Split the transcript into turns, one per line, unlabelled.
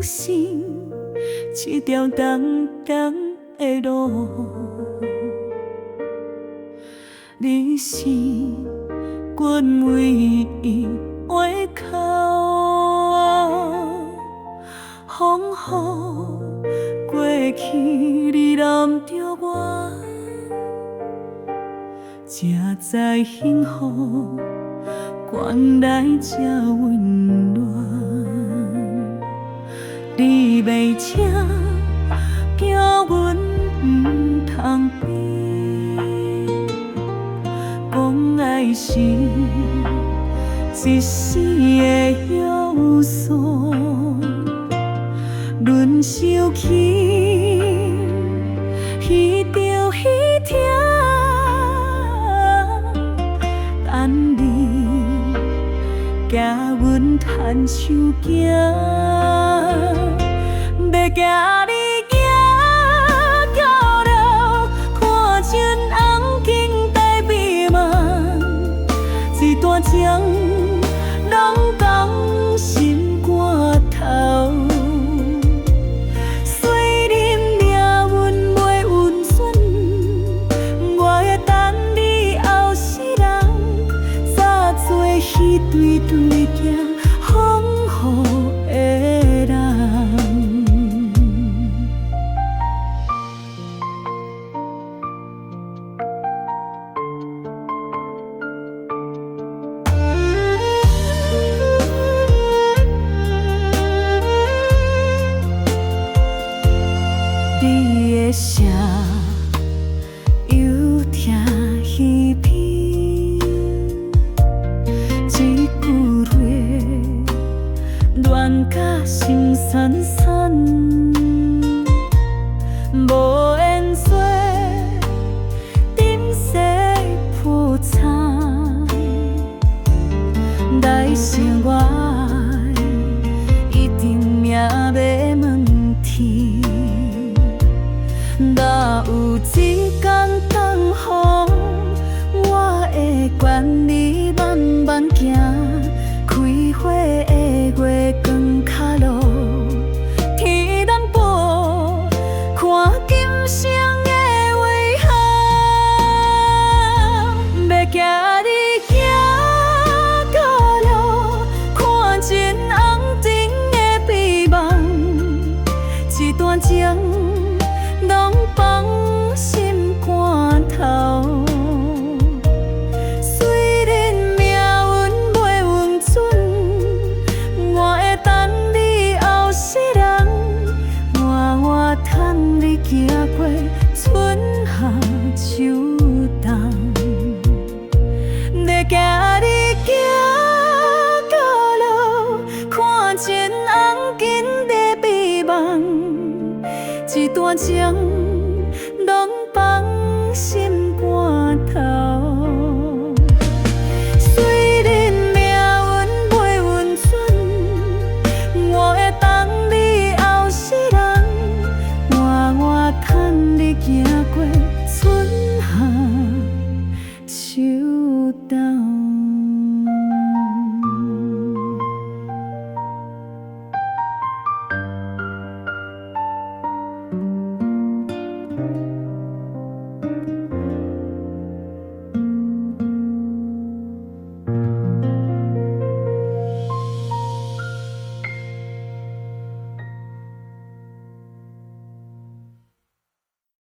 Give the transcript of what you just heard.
是一条长长的路。你是阮唯一依靠，风雨过去，你揽着我，才知幸福原来这温暖。你袂请，叫阮唔通变。讲爱是一生的约束，论受气，彼着彼疼。等你寄阮牵手行，要寄你行到了，看尽红景大美梦，一段情拢放心肝头。虽然命运袂温顺，我会等你后世人，早做彼对对行风雨的人。你的声又听稀微，一句话暖甲心酸酸，无缘做今世破产，来生我一定命要问天。若有一天等候，我会管你慢慢行，开花的月光脚路，天南坡看今生的遗憾，要寄你行到了，看尽红尘的美梦，一段情拢放心肝头。虽然命运袂温顺，我会等你后世人，换我趁你行。